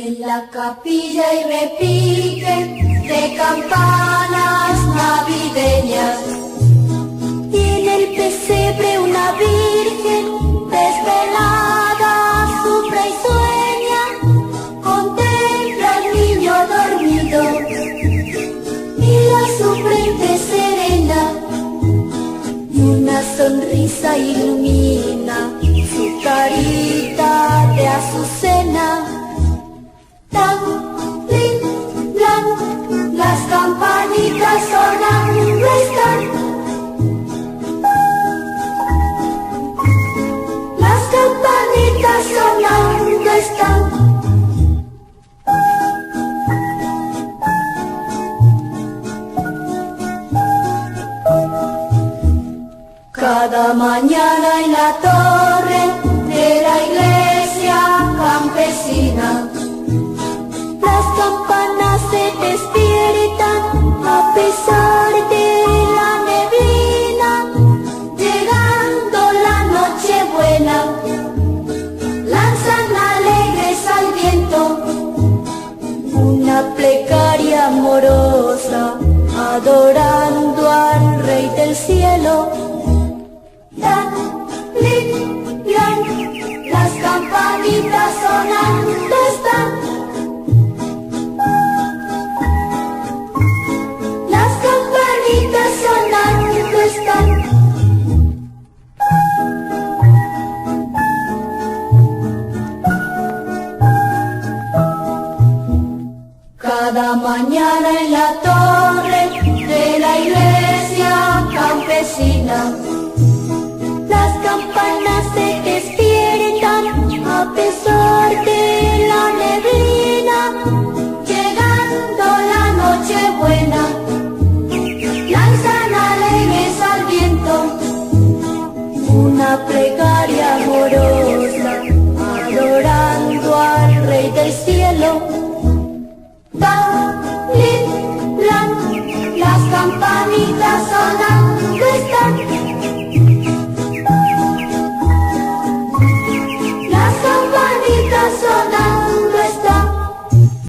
En la capilla hay repique de campanas navideñas, y en el pesebre una virgen desvelada sufre y sueña, contempla al niño dormido y su frente serena, y una sonrisa ilumina su carita de azucena. Tan, lin, blan, las campanitas sonando están. Las campanitas sonando están. Cada mañana en la torre de la iglesia campesina, las campanas se despiertan a pesar de